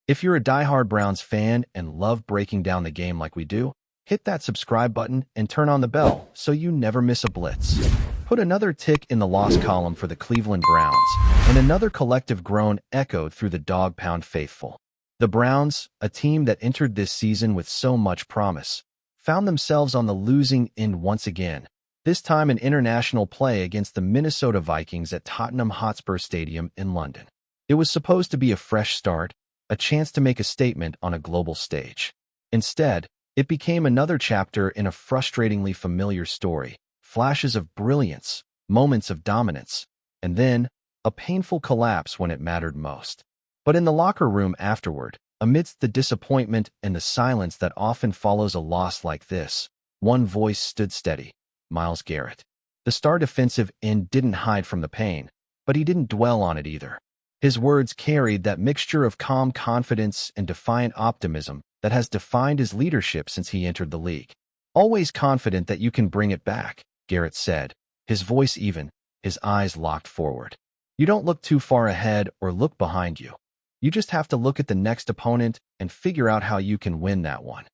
If you're a diehard Browns fan and love breaking down the game like we do, hit that subscribe button and turn on the bell so you never miss a blitz. Put another tick in the loss column for the Cleveland Browns, and another collective groan echoed through the Dawg Pound faithful. The Browns, a team that entered this season with so much promise, found themselves on the losing end once again, this time in international play against the Minnesota Vikings at Tottenham Hotspur Stadium in London. It was supposed to be a fresh start, a chance to make a statement on a global stage. Instead, it became another chapter in a frustratingly familiar story, flashes of brilliance, moments of dominance, and then a painful collapse when it mattered most. But in the locker room afterward, amidst the disappointment and the silence that often follows a loss like this, one voice stood steady: Myles Garrett. The star defensive end didn't hide from the pain, but he didn't dwell on it either. His words carried that mixture of calm confidence and defiant optimism that has defined his leadership since he entered the league. "Always confident that you can bring it back," Garrett said, his voice even, his eyes locked forward. "You don't look too far ahead or look behind you. You just have to look at the next opponent and figure out how you can win that one."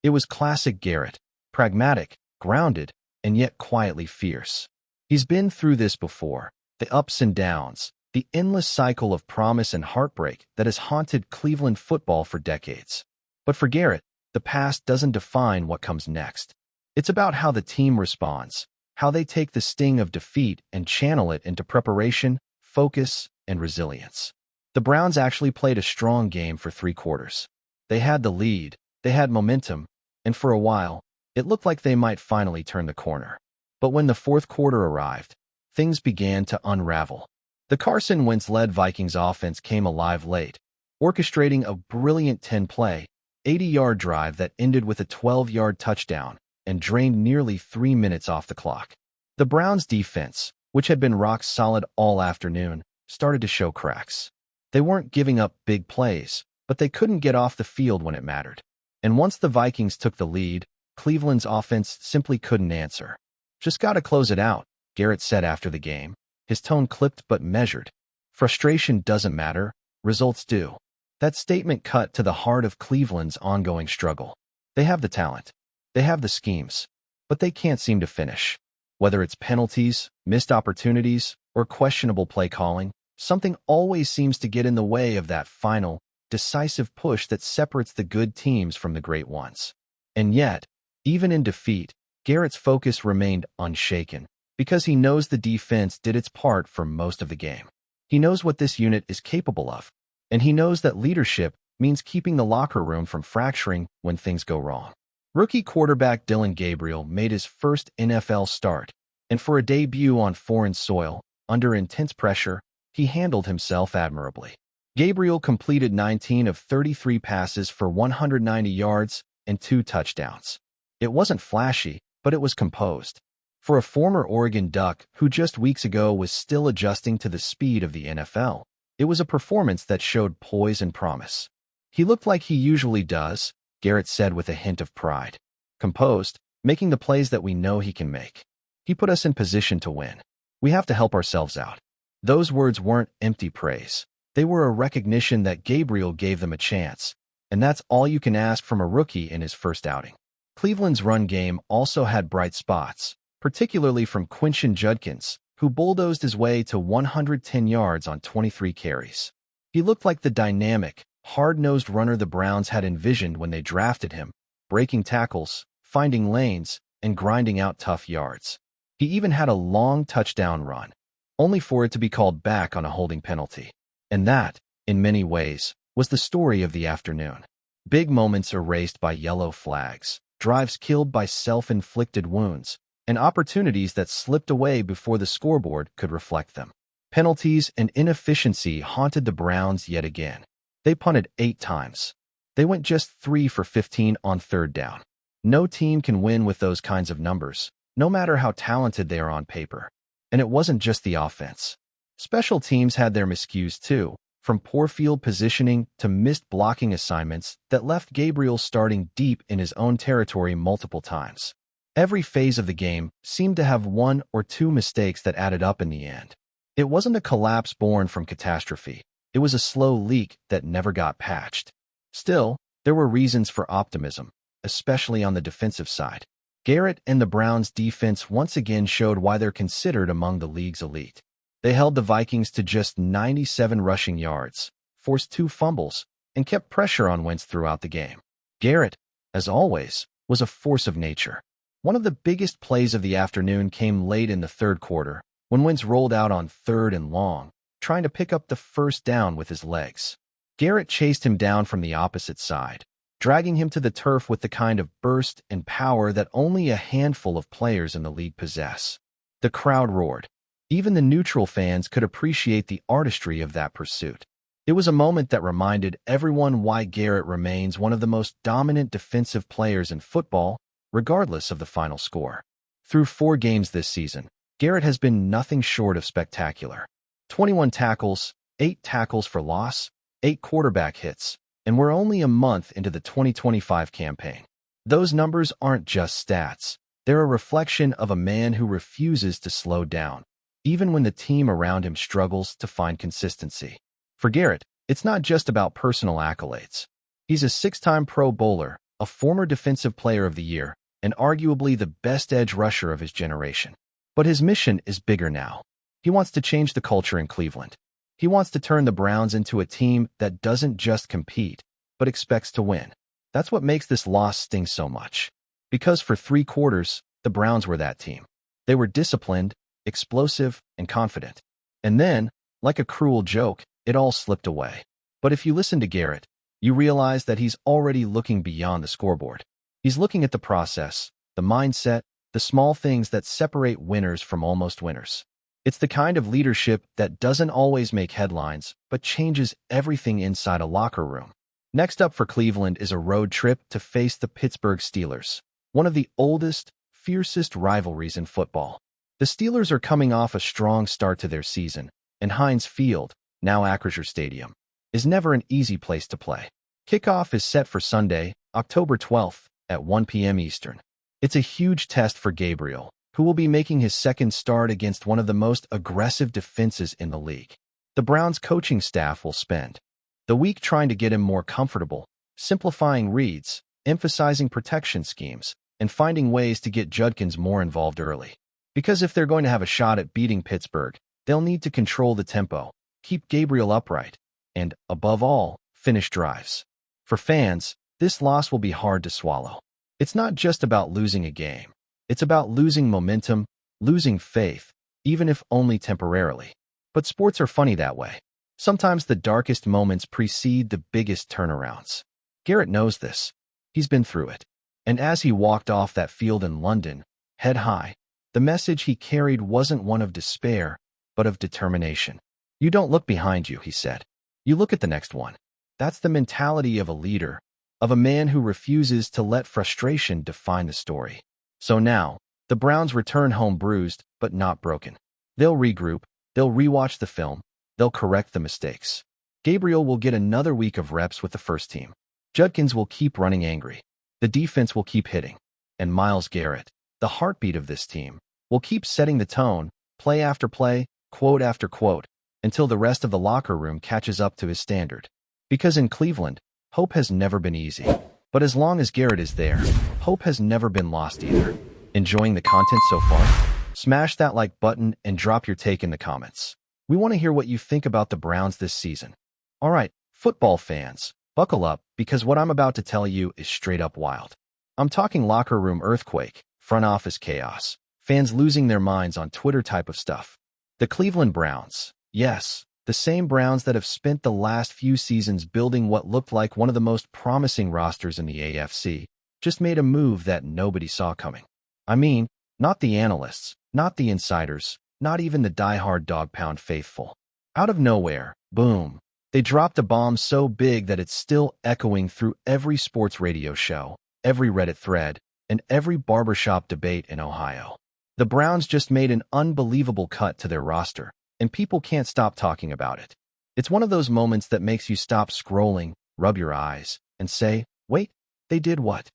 It was classic Garrett, pragmatic, grounded, and yet quietly fierce. He's been through this before, the ups and downs, the endless cycle of promise and heartbreak that has haunted Cleveland football for decades. But for Garrett, the past doesn't define what comes next. It's about how the team responds, how they take the sting of defeat and channel it into preparation, focus, and resilience. The Browns actually played a strong game for 3 quarters. They had the lead, they had momentum, and for a while, it looked like they might finally turn the corner. But when the 4th quarter arrived, things began to unravel. The Carson Wentz-led Vikings offense came alive late, orchestrating a brilliant 10-play, 80-yard drive that ended with a 12-yard touchdown and drained nearly 3 minutes off the clock. The Browns' defense, which had been rock solid all afternoon, started to show cracks. They weren't giving up big plays, but they couldn't get off the field when it mattered. And once the Vikings took the lead, Cleveland's offense simply couldn't answer. "Just gotta close it out," Garrett said after the game, his tone clipped but measured. "Frustration doesn't matter, results do." That statement cut to the heart of Cleveland's ongoing struggle. They have the talent, they have the schemes, but they can't seem to finish. Whether it's penalties, missed opportunities, or questionable play calling, something always seems to get in the way of that final, decisive push that separates the good teams from the great ones. And yet, even in defeat, Garrett's focus remained unshaken, because he knows the defense did its part for most of the game. He knows what this unit is capable of, and he knows that leadership means keeping the locker room from fracturing when things go wrong. Rookie quarterback Dillon Gabriel made his first NFL start, and for a debut on foreign soil, under intense pressure, he handled himself admirably. Gabriel completed 19 of 33 passes for 190 yards and 2 touchdowns. It wasn't flashy, but it was composed. For a former Oregon Duck who just weeks ago was still adjusting to the speed of the NFL, it was a performance that showed poise and promise. "He looked like he usually does," Garrett said with a hint of pride. "Composed, making the plays that we know he can make. He put us in position to win. We have to help ourselves out." Those words weren't empty praise. They were a recognition that Gabriel gave them a chance, and that's all you can ask from a rookie in his first outing. Cleveland's run game also had bright spots, particularly from Quinshon Judkins, who bulldozed his way to 110 yards on 23 carries. He looked like the dynamic, hard-nosed runner the Browns had envisioned when they drafted him, breaking tackles, finding lanes, and grinding out tough yards. He even had a long touchdown run, only for it to be called back on a holding penalty. And that, in many ways, was the story of the afternoon. Big moments erased by yellow flags, drives killed by self-inflicted wounds, and opportunities that slipped away before the scoreboard could reflect them. Penalties and inefficiency haunted the Browns yet again. They punted 8 times. They went just 3 for 15 on 3rd down. No team can win with those kinds of numbers, no matter how talented they are on paper. And it wasn't just the offense. Special teams had their miscues too, from poor field positioning to missed blocking assignments that left Gabriel starting deep in his own territory multiple times. Every phase of the game seemed to have 1 or 2 mistakes that added up in the end. It wasn't a collapse born from catastrophe. It was a slow leak that never got patched. Still, there were reasons for optimism, especially on the defensive side. Garrett and the Browns' defense once again showed why they're considered among the league's elite. They held the Vikings to just 97 rushing yards, forced 2 fumbles, and kept pressure on Wentz throughout the game. Garrett, as always, was a force of nature. One of the biggest plays of the afternoon came late in the third quarter, when Wentz rolled out on 3rd and long, trying to pick up the first down with his legs. Garrett chased him down from the opposite side, dragging him to the turf with the kind of burst and power that only a handful of players in the league possess. The crowd roared. Even the neutral fans could appreciate the artistry of that pursuit. It was a moment that reminded everyone why Garrett remains one of the most dominant defensive players in football, regardless of the final score. Through 4 games this season, Garrett has been nothing short of spectacular. 21 tackles, 8 tackles for loss, 8 quarterback hits, and we're only a month into the 2025 campaign. Those numbers aren't just stats. They're a reflection of a man who refuses to slow down, even when the team around him struggles to find consistency. For Garrett, it's not just about personal accolades. He's a 6-time Pro Bowler, a former Defensive Player of the Year, and arguably the best edge rusher of his generation. But his mission is bigger now. He wants to change the culture in Cleveland. He wants to turn the Browns into a team that doesn't just compete, but expects to win. That's what makes this loss sting so much. Because for 3 quarters, the Browns were that team. They were disciplined, explosive, and confident. And then, like a cruel joke, it all slipped away. But if you listen to Garrett, you realize that he's already looking beyond the scoreboard. He's looking at the process, the mindset, the small things that separate winners from almost winners. It's the kind of leadership that doesn't always make headlines, but changes everything inside a locker room. Next up for Cleveland is a road trip to face the Pittsburgh Steelers, one of the oldest, fiercest rivalries in football. The Steelers are coming off a strong start to their season, and Heinz Field, now Acrisure Stadium, is never an easy place to play. Kickoff is set for Sunday, October 12th, at 1 p.m. Eastern. It's a huge test for Gabriel, who will be making his second start against one of the most aggressive defenses in the league. The Browns' coaching staff will spend the week trying to get him more comfortable, simplifying reads, emphasizing protection schemes, and finding ways to get Judkins more involved early. Because if they're going to have a shot at beating Pittsburgh, they'll need to control the tempo, keep Gabriel upright, and, above all, finish drives. For fans, this loss will be hard to swallow. It's not just about losing a game. It's about losing momentum, losing faith, even if only temporarily. But sports are funny that way. Sometimes the darkest moments precede the biggest turnarounds. Garrett knows this. He's been through it. And as he walked off that field in London, head high, the message he carried wasn't one of despair, but of determination. You don't look behind you, he said. You look at the next one. That's the mentality of a leader, of a man who refuses to let frustration define the story. So now, the Browns return home bruised, but not broken. They'll regroup, they'll rewatch the film, they'll correct the mistakes. Gabriel will get another week of reps with the first team. Judkins will keep running angry. The defense will keep hitting. And Myles Garrett, the heartbeat of this team, will keep setting the tone, play after play, quote after quote, until the rest of the locker room catches up to his standard. Because in Cleveland, hope has never been easy. But as long as Garrett is there, hope has never been lost either. Enjoying the content so far? Smash that like button and drop your take in the comments. We want to hear what you think about the Browns this season. All right, football fans, buckle up, because what I'm about to tell you is straight up wild. I'm talking locker room earthquake, front office chaos, fans losing their minds on Twitter type of stuff. The Cleveland Browns, yes, the same Browns that have spent the last few seasons building what looked like one of the most promising rosters in the AFC, just made a move that nobody saw coming. I mean, not the analysts, not the insiders, not even the die-hard Dawg Pound faithful. Out of nowhere, boom, they dropped a bomb so big that it's still echoing through every sports radio show, every Reddit thread, and every barbershop debate in Ohio. The Browns just made an unbelievable cut to their roster, and people can't stop talking about it. It's one of those moments that makes you stop scrolling, rub your eyes, and say, wait, they did what?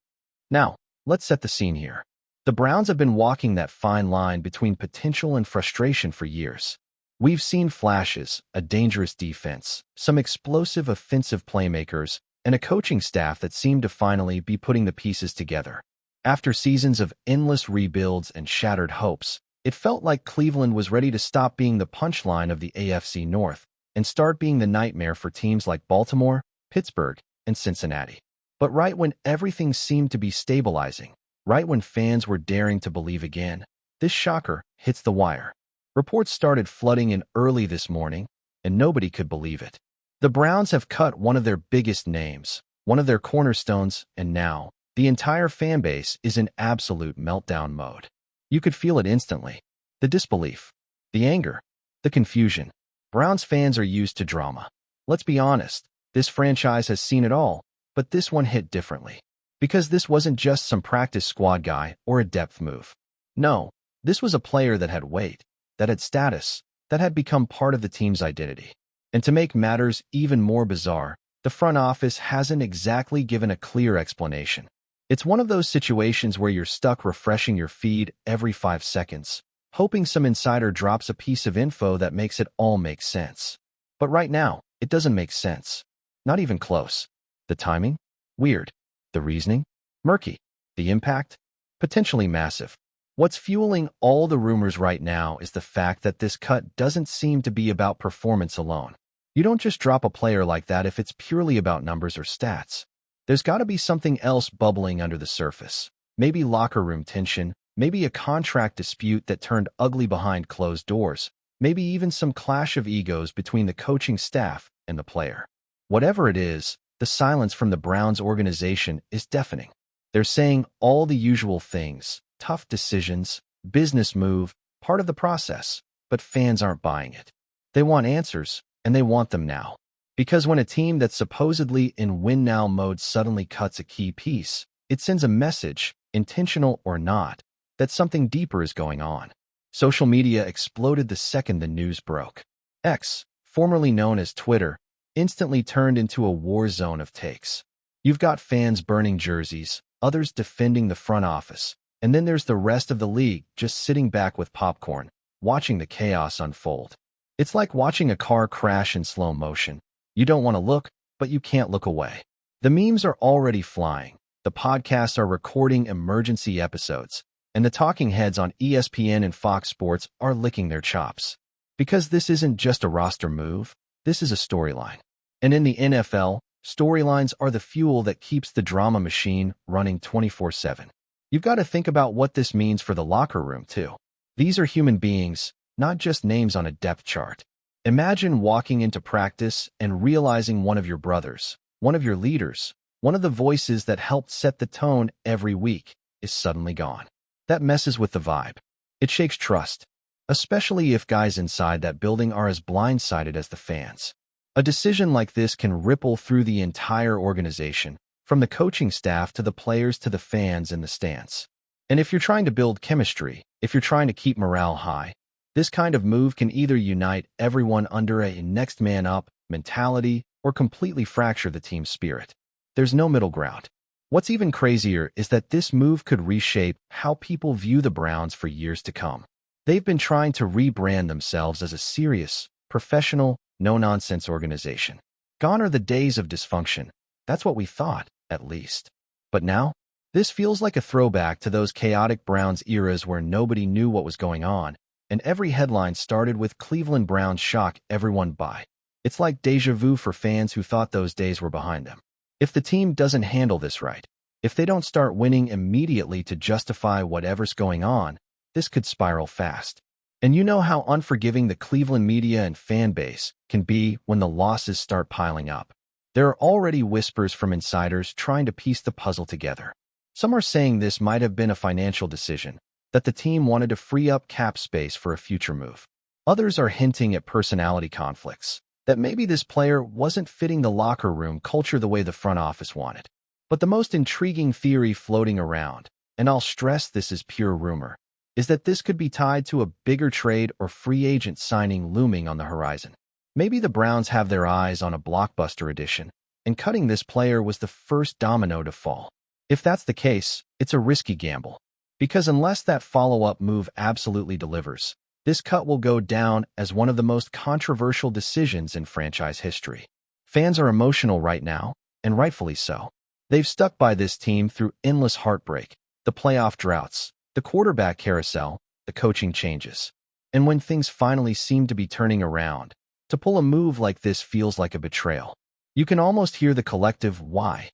Now, let's set the scene here. The Browns have been walking that fine line between potential and frustration for years. We've seen flashes, a dangerous defense, some explosive offensive playmakers, and a coaching staff that seemed to finally be putting the pieces together. After seasons of endless rebuilds and shattered hopes, it felt like Cleveland was ready to stop being the punchline of the AFC North and start being the nightmare for teams like Baltimore, Pittsburgh, and Cincinnati. But right when everything seemed to be stabilizing, right when fans were daring to believe again, this shocker hits the wire. Reports started flooding in early this morning, and nobody could believe it. The Browns have cut one of their biggest names, one of their cornerstones, and now the entire fan base is in absolute meltdown mode. You could feel it instantly. The disbelief, the anger, the confusion. Browns fans are used to drama. Let's be honest, this franchise has seen it all, but this one hit differently. Because this wasn't just some practice squad guy or a depth move. No, this was a player that had weight, that had status, that had become part of the team's identity. And to make matters even more bizarre, the front office hasn't exactly given a clear explanation. It's one of those situations where you're stuck refreshing your feed every 5 seconds, hoping some insider drops a piece of info that makes it all make sense. But right now, it doesn't make sense. Not even close. The timing? Weird. The reasoning? Murky. The impact? Potentially massive. What's fueling all the rumors right now is the fact that this cut doesn't seem to be about performance alone. You don't just drop a player like that if it's purely about numbers or stats. There's got to be something else bubbling under the surface. Maybe locker room tension, maybe a contract dispute that turned ugly behind closed doors, maybe even some clash of egos between the coaching staff and the player. Whatever it is, the silence from the Browns organization is deafening. They're saying all the usual things, tough decisions, business move, part of the process, but fans aren't buying it. They want answers, and they want them now. Because when a team that's supposedly in win-now mode suddenly cuts a key piece, it sends a message, intentional or not, that something deeper is going on. Social media exploded the second the news broke. X, formerly known as Twitter, instantly turned into a war zone of takes. You've got fans burning jerseys, others defending the front office, and then there's the rest of the league just sitting back with popcorn, watching the chaos unfold. It's like watching a car crash in slow motion. You don't want to look, but you can't look away. The memes are already flying. The podcasts are recording emergency episodes, and the talking heads on ESPN and Fox Sports are licking their chops. Because this isn't just a roster move, this is a storyline. And in the NFL, storylines are the fuel that keeps the drama machine running 24/7. You've got to think about what this means for the locker room, too. These are human beings, not just names on a depth chart. Imagine walking into practice and realizing one of your brothers, one of your leaders, one of the voices that helped set the tone every week, is suddenly gone. That messes with the vibe. It shakes trust, especially if guys inside that building are as blindsided as the fans. A decision like this can ripple through the entire organization, from the coaching staff to the players to the fans in the stands. And if you're trying to build chemistry, if you're trying to keep morale high, this kind of move can either unite everyone under a next man up mentality or completely fracture the team's spirit. There's no middle ground. What's even crazier is that this move could reshape how people view the Browns for years to come. They've been trying to rebrand themselves as a serious, professional, no-nonsense organization. Gone are the days of dysfunction. That's what we thought, at least. But now, this feels like a throwback to those chaotic Browns eras where nobody knew what was going on, and every headline started with Cleveland Browns shock everyone by. It's like déjà vu for fans who thought those days were behind them. If the team doesn't handle this right, if they don't start winning immediately to justify whatever's going on, this could spiral fast. And you know how unforgiving the Cleveland media and fan base can be when the losses start piling up. There are already whispers from insiders trying to piece the puzzle together. Some are saying this might have been a financial decision, that the team wanted to free up cap space for a future move. Others are hinting at personality conflicts, that maybe this player wasn't fitting the locker room culture the way the front office wanted. But the most intriguing theory floating around, and I'll stress this is pure rumor, is that this could be tied to a bigger trade or free agent signing looming on the horizon. Maybe the Browns have their eyes on a blockbuster edition, and cutting this player was the first domino to fall. If that's the case, it's a risky gamble. Because unless that follow-up move absolutely delivers, this cut will go down as one of the most controversial decisions in franchise history. Fans are emotional right now, and rightfully so. They've stuck by this team through endless heartbreak, the playoff droughts, the quarterback carousel, the coaching changes. And when things finally seem to be turning around, to pull a move like this feels like a betrayal. You can almost hear the collective why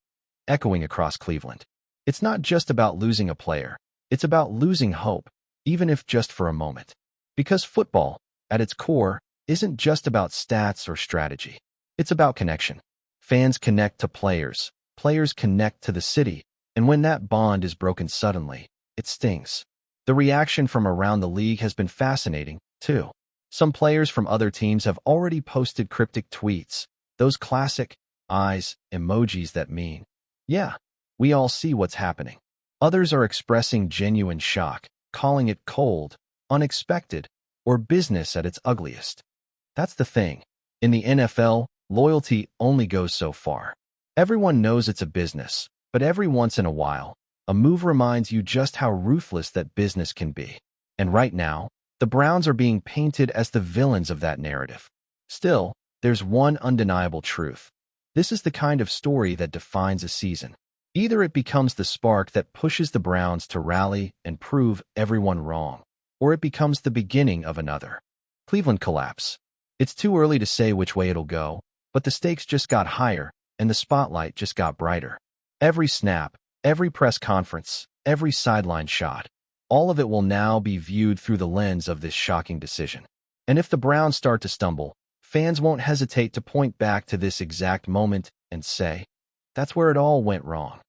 echoing across Cleveland. It's not just about losing a player. It's about losing hope, even if just for a moment. Because football, at its core, isn't just about stats or strategy. It's about connection. Fans connect to players. Players connect to the city. And when that bond is broken suddenly, it stings. The reaction from around the league has been fascinating, too. Some players from other teams have already posted cryptic tweets, those classic eyes emojis that mean, yeah, we all see what's happening. Others are expressing genuine shock, calling it cold, unexpected, or business at its ugliest. That's the thing. In the NFL, loyalty only goes so far. Everyone knows it's a business, but every once in a while, a move reminds you just how ruthless that business can be. And right now, the Browns are being painted as the villains of that narrative. Still, there's one undeniable truth. This is the kind of story that defines a season. Either it becomes the spark that pushes the Browns to rally and prove everyone wrong, or it becomes the beginning of another Cleveland collapse. It's too early to say which way it'll go, but the stakes just got higher, and the spotlight just got brighter. Every snap, every press conference, every sideline shot, all of it will now be viewed through the lens of this shocking decision. And if the Browns start to stumble, fans won't hesitate to point back to this exact moment and say, that's where it all went wrong.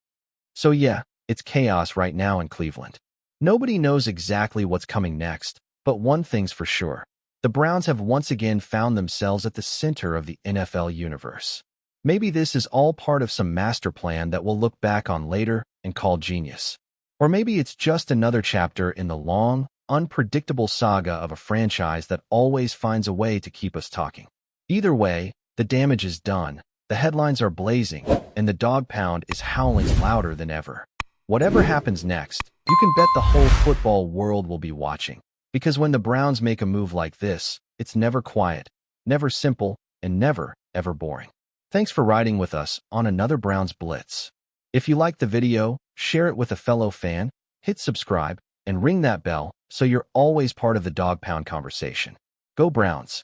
So yeah, it's chaos right now in Cleveland. Nobody knows exactly what's coming next, but one thing's for sure. The Browns have once again found themselves at the center of the NFL universe. Maybe this is all part of some master plan that we'll look back on later and call genius. Or maybe it's just another chapter in the long, unpredictable saga of a franchise that always finds a way to keep us talking. Either way, the damage is done, the headlines are blazing, and the dog pound is howling louder than ever. Whatever happens next, you can bet the whole football world will be watching. Because when the Browns make a move like this, it's never quiet, never simple, and never, ever boring. Thanks for riding with us on another Browns Blitz. If you liked the video, share it with a fellow fan, hit subscribe, and ring that bell so you're always part of the Dog Pound conversation. Go Browns!